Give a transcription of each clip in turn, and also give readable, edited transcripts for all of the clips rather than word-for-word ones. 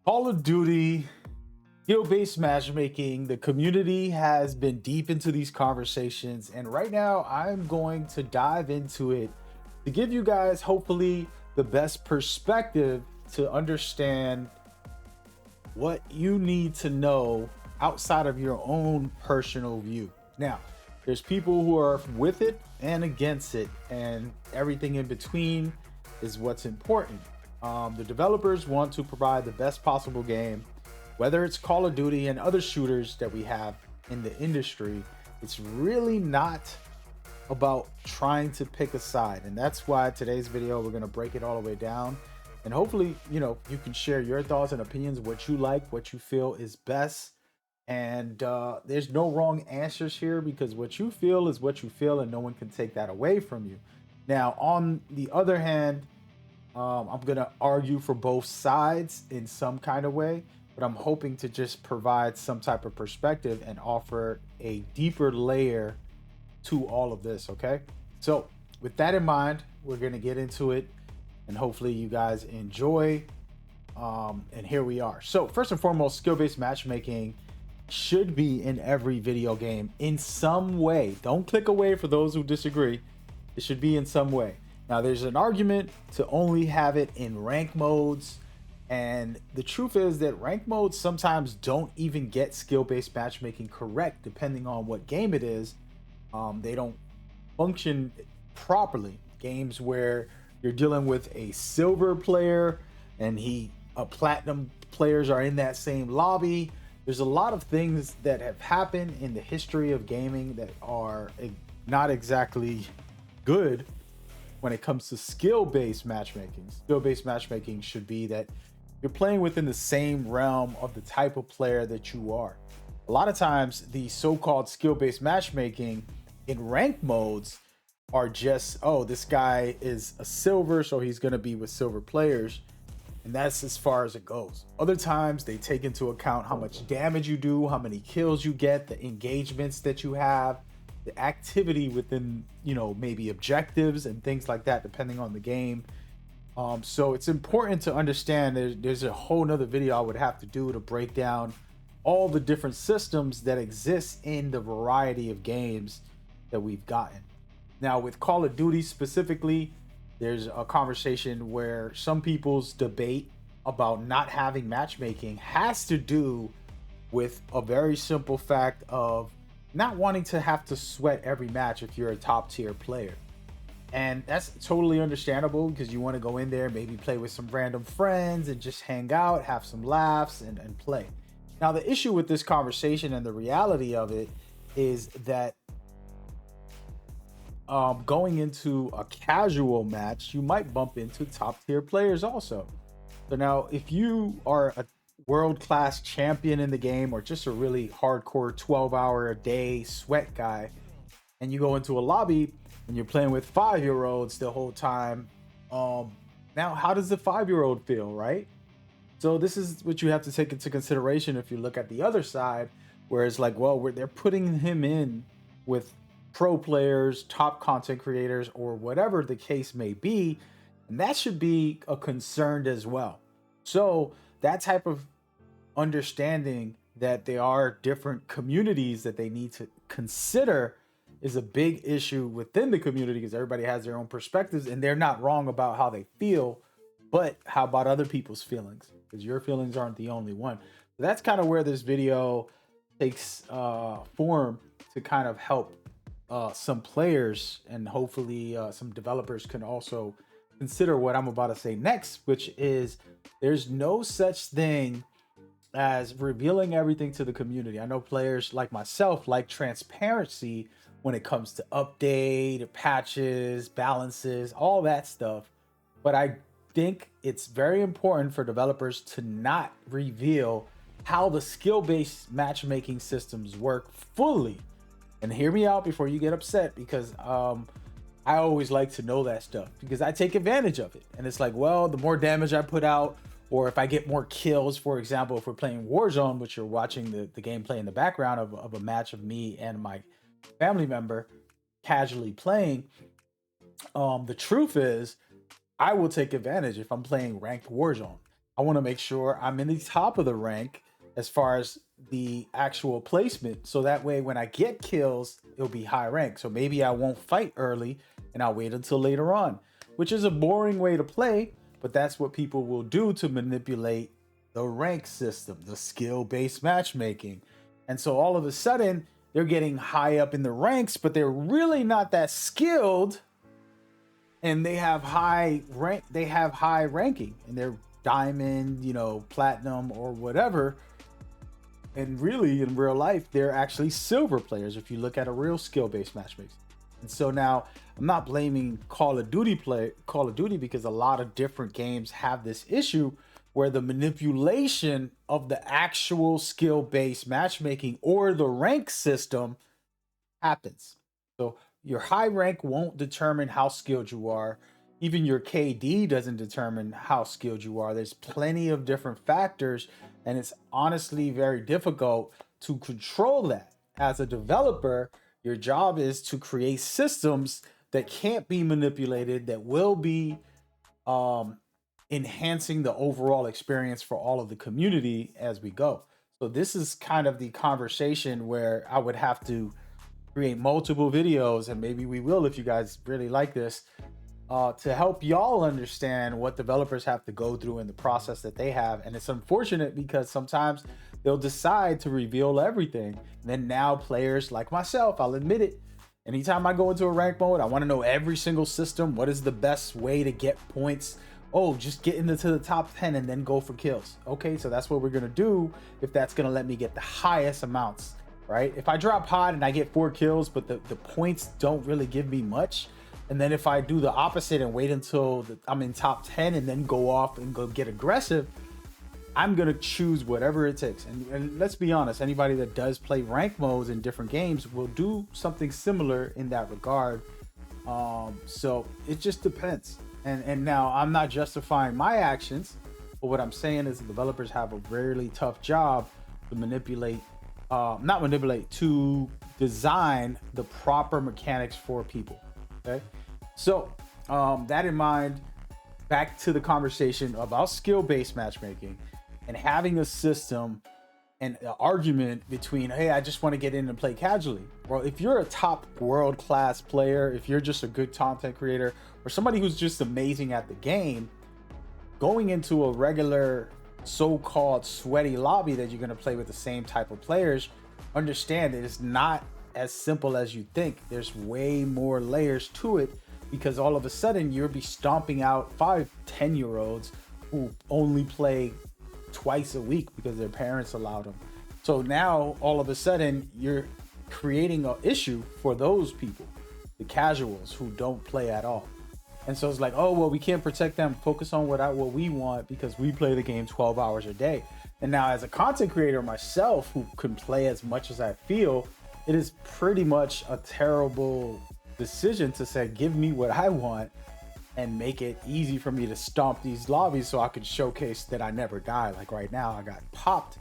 Call of Duty, skill-based matchmaking, the community has been deep into these conversations, and right now I'm going to dive into it to give you guys hopefully the best perspective to understand what you need to know outside of your own personal view. Now, there's people who are with it and against it, and everything in between is what's important. The developers want to provide the best possible game, whether it's Call of Duty and other shooters that we have in the industry. It's really not about trying to pick a side, and that's why today's video we're going to break it all the way down, and hopefully you can share your thoughts and opinions, what you like, what you feel is best. And there's no wrong answers here, because what you feel is what you feel and no one can take that away from you. Now, on the other hand, I'm gonna argue for both sides in some kind of way, but I'm hoping to just provide some type of perspective and offer a deeper layer to all of this. Okay, so with that in mind, we're gonna get into it, and hopefully you guys enjoy. And here we are. So first and foremost, skill-based matchmaking should be in every video game in some way. Don't click away for those who disagree. It should be in some way. Now, there's an argument to only have it in rank modes, and the truth is that rank modes sometimes don't even get skill-based matchmaking correct, depending on what game it is. They don't function properly. Games where you're dealing with a silver player and a platinum players are in that same lobby. There's a lot of things that have happened in the history of gaming that are not exactly good when it comes to skill-based matchmaking. Skill-based matchmaking should be that you're playing within the same realm of the type of player that you are. A lot of times, the so-called skill-based matchmaking in ranked modes are just, oh, this guy is a silver, so he's going to be with silver players. And that's as far as it goes. Other times they take into account how much damage you do, how many kills you get, the engagements that you have, the activity within, maybe objectives and things like that, depending on the game. So it's important to understand there's a whole nother video I would have to do to break down all the different systems that exist in the variety of games that we've gotten. Now, with Call of Duty specifically, there's a conversation where some people's debate about not having matchmaking has to do with a very simple fact of not wanting to have to sweat every match if you're a top tier player. And that's totally understandable, because you want to go in there, maybe play with some random friends and just hang out, have some laughs and play. Now, the issue with this conversation and the reality of it is that going into a casual match, you might bump into top tier players also. So now, if you are a world-class champion in the game, or just a really hardcore 12-hour a day sweat guy, and you go into a lobby and you're playing with 5-year-olds the whole time, now how does the 5-year-old feel, right? So this is what you have to take into consideration if you look at the other side, where it's like, well, they're putting him in with pro players, top content creators, or whatever the case may be, and that should be a concern as well. So that type of understanding that there are different communities that they need to consider is a big issue within the community, because everybody has their own perspectives and they're not wrong about how they feel, but how about other people's feelings? Because your feelings aren't the only one. So that's kind of where this video takes form, to kind of help some players, and hopefully some developers can also consider what I'm about to say next, which is there's no such thing as revealing everything to the community. I know players like myself like transparency when it comes to update, patches, balances, all that stuff. But I think it's very important for developers to not reveal how the skill-based matchmaking systems work fully. And hear me out before you get upset, because I always like to know that stuff, because I take advantage of it. And it's like, well, the more damage I put out, or if I get more kills, for example, if we're playing Warzone, which you're watching the gameplay in the background of a match of me and my family member casually playing, the truth is I will take advantage if I'm playing ranked Warzone. I want to make sure I'm in the top of the rank as far as the actual placement. So that way, when I get kills, it'll be high rank. So maybe I won't fight early and I'll wait until later on, which is a boring way to play, but that's what people will do to manipulate the rank system, the skill based matchmaking. And so all of a sudden, they're getting high up in the ranks, but they're really not that skilled, and they have high ranking, and they're diamond, platinum or whatever. And really in real life, they're actually silver players if you look at a real skill-based matchmaking. And so now I'm not blaming Call of Duty because a lot of different games have this issue where the manipulation of the actual skill-based matchmaking or the rank system happens. So your high rank won't determine how skilled you are. Even your KD doesn't determine how skilled you are. There's plenty of different factors, and it's honestly very difficult to control that. As a developer, your job is to create systems that can't be manipulated, that will be enhancing the overall experience for all of the community as we go. So this is kind of the conversation where I would have to create multiple videos, and maybe we will if you guys really like this, to help y'all understand what developers have to go through in the process that they have. And it's unfortunate because sometimes they'll decide to reveal everything. And then now players like myself, I'll admit it, anytime I go into a rank mode, I want to know every single system. What is the best way to get points? Oh, just get into the top 10 and then go for kills. Okay, so that's what we're going to do if that's going to let me get the highest amounts, right? If I drop hot and I get 4 kills, but the points don't really give me much, and then if I do the opposite and wait until I'm in top 10 and then go off and go get aggressive, I'm going to choose whatever it takes. And let's be honest, anybody that does play rank modes in different games will do something similar in that regard. So it just depends. And now I'm not justifying my actions, but what I'm saying is the developers have a really tough job to to design the proper mechanics for people. Okay, so that in mind, back to the conversation about skill-based matchmaking and having a system and an argument between, hey, I just want to get in and play casually. Well, if you're a top world-class player, if you're just a good content creator or somebody who's just amazing at the game, going into a regular so-called sweaty lobby that you're going to play with the same type of players, understand it is not as simple as you think. There's way more layers to it, because all of a sudden you'll be stomping out 5-10-year-olds who only play twice a week because their parents allowed them. So now all of a sudden you're creating an issue for those people, the casuals who don't play at all. And so it's like, oh, well, we can't protect them. Focus on what we want because we play the game 12 hours a day. And now as a content creator myself who can play as much as I feel, it is pretty much a terrible decision to say, give me what I want and make it easy for me to stomp these lobbies so I could showcase that I never die. Like right now, I got popped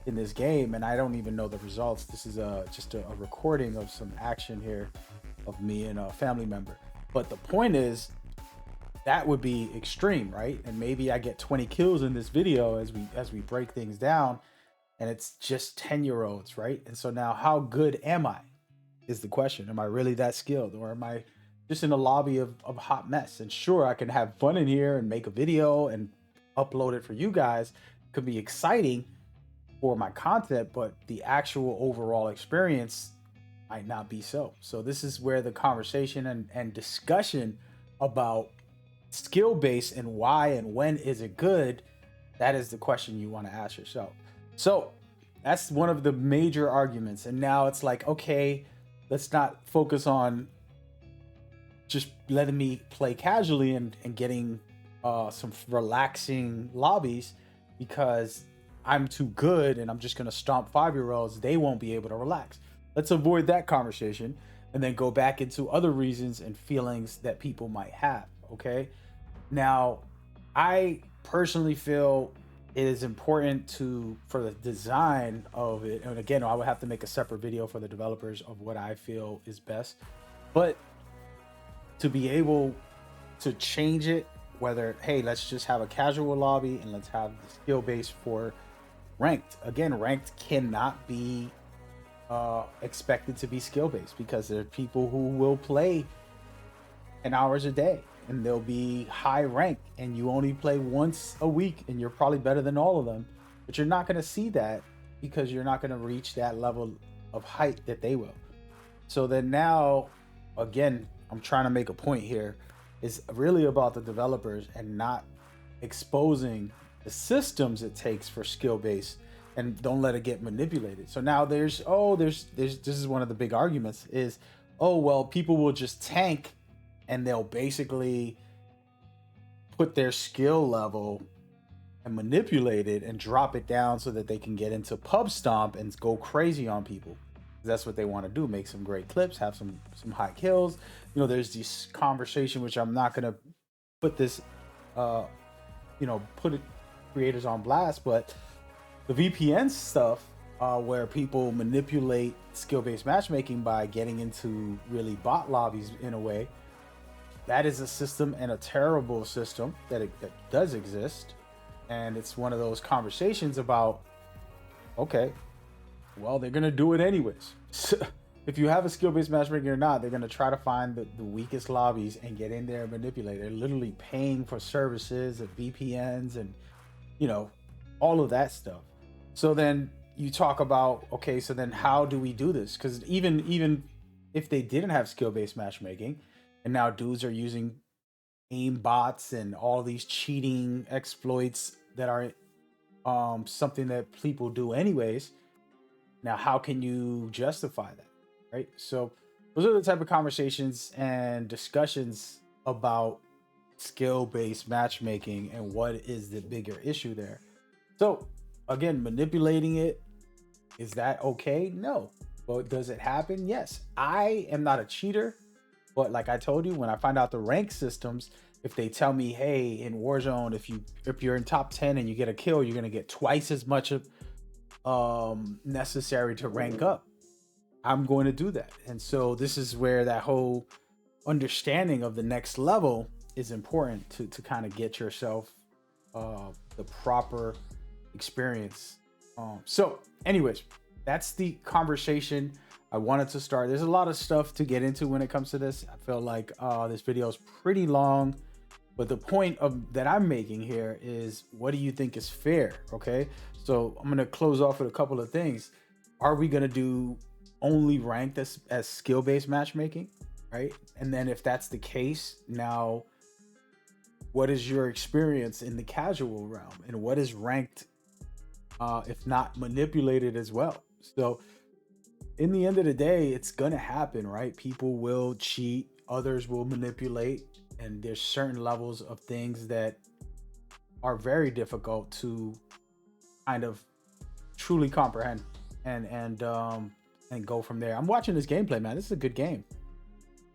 in this game and I don't even know the results. This is just a recording of some action here of me and a family member. But the point is, that would be extreme, right? And maybe I get 20 kills in this video as we break things down, and it's just 10-year-olds, right? And so now how good am I is the question. Am I really that skilled, or am I just in a lobby of a hot mess? And sure, I can have fun in here and make a video and upload it for you guys. It could be exciting for my content, but the actual overall experience might not be so. So this is where the conversation and discussion about skill base and why and when is it good, that is the question you want to ask yourself. So that's one of the major arguments. And now it's like, okay, let's not focus on just letting me play casually and getting some relaxing lobbies because I'm too good and I'm just going to stomp 5-year-olds. They won't be able to relax. Let's avoid that conversation and then go back into other reasons and feelings that people might have. Okay. Now, I personally feel it is important for the design of it. And again, I would have to make a separate video for the developers of what I feel is best, but to be able to change it whether, hey, let's just have a casual lobby and let's have the skill base for ranked. Again, ranked cannot be expected to be skill based, because there are people who will play 10 hours a day and they'll be high rank, and you only play once a week and you're probably better than all of them, but you're not going to see that because you're not going to reach that level of height that they will. So then now, again, I'm trying to make a point here. It's really about the developers and not exposing the systems it takes for skill base, and don't let it get manipulated. So now there's this is one of the big arguments is, oh, well, people will just tank and they'll basically put their skill level and manipulate it and drop it down so that they can get into pub stomp and go crazy on people. That's what they want to do, make some great clips, have some high kills. You know, there's this conversation, which I'm not going to put this put it creators on blast, but the VPN stuff, where people manipulate skill-based matchmaking by getting into really bot lobbies in a way, that is a system, and a terrible system that does exist. And it's one of those conversations about, okay, well, they're gonna do it anyways. So if you have a skill-based matchmaking or not, they're gonna try to find the weakest lobbies and get in there and manipulate. They're literally paying for services and VPNs and, you know, all of that stuff. So then you talk about, okay, so then how do we do this? Because even if they didn't have skill-based matchmaking, and now dudes are using aim bots and all these cheating exploits that are something that people do anyways. Now, how can you justify that, right? So those are the type of conversations and discussions about skill-based matchmaking and what is the bigger issue there. So again, manipulating it, is that okay? No. But does it happen? Yes. I am not a cheater, but like I told you, when I find out the rank systems, if they tell me, hey, in Warzone, if you're in top 10 and you get a kill, you're gonna get twice as much of necessary to rank up, I'm going to do that. And so this is where that whole understanding of the next level is important to kind of get yourself the proper experience. So anyways, that's the conversation I wanted to start. There's a lot of stuff to get into when it comes to this. I feel like this video is pretty long, but the point that I'm making here is, what do you think is fair? Okay, so I'm gonna close off with a couple of things. Are we gonna do only ranked as skill-based matchmaking, right? And then if that's the case, now what is your experience in the casual realm, and what is ranked if not manipulated as well? So in the end of the day, it's gonna happen, right? People will cheat, others will manipulate, and there's certain levels of things that are very difficult to kind of truly comprehend and go from there. I'm watching this gameplay, man. This is a good game.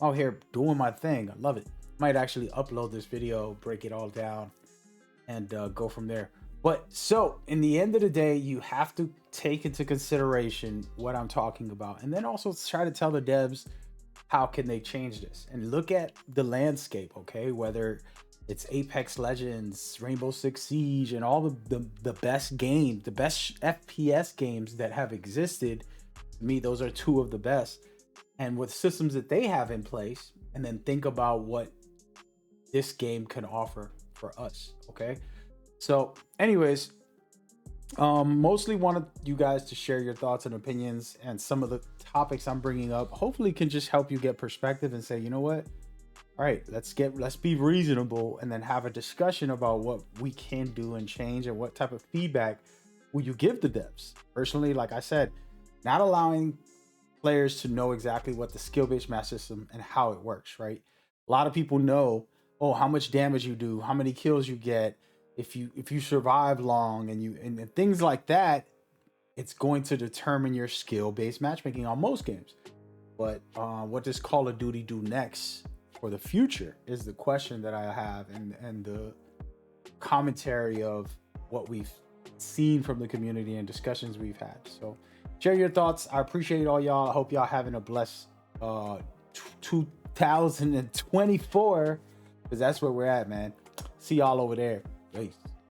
I'm out here doing my thing. I love it. Might actually upload this video, break it all down, and go from there. But so in the end of the day, you have to take into consideration what I'm talking about, and then also try to tell the devs how can they change this, and look at the landscape, okay? Whether it's Apex Legends, Rainbow Six Siege, and all the best games, the best FPS games that have existed. To me, those are two of the best. And with systems that they have in place, and then think about what this game can offer for us, okay? So anyways, mostly wanted you guys to share your thoughts and opinions, and some of the topics I'm bringing up hopefully can just help you get perspective and say, you know what? All right, let's be reasonable, and then have a discussion about what we can do and change, and what type of feedback will you give the devs. Personally, like I said, not allowing players to know exactly what the skill-based match system and how it works, right? A lot of people know, oh, how much damage you do, how many kills you get, if you survive long, and things like that. It's going to determine your skill-based matchmaking on most games. But what does Call of Duty do next for the future is the question that I have, and the commentary of what we've seen from the community and discussions we've had. So share your thoughts. I appreciate all y'all. I hope y'all having a blessed 2024, because that's where we're at, man. See y'all over there. Peace.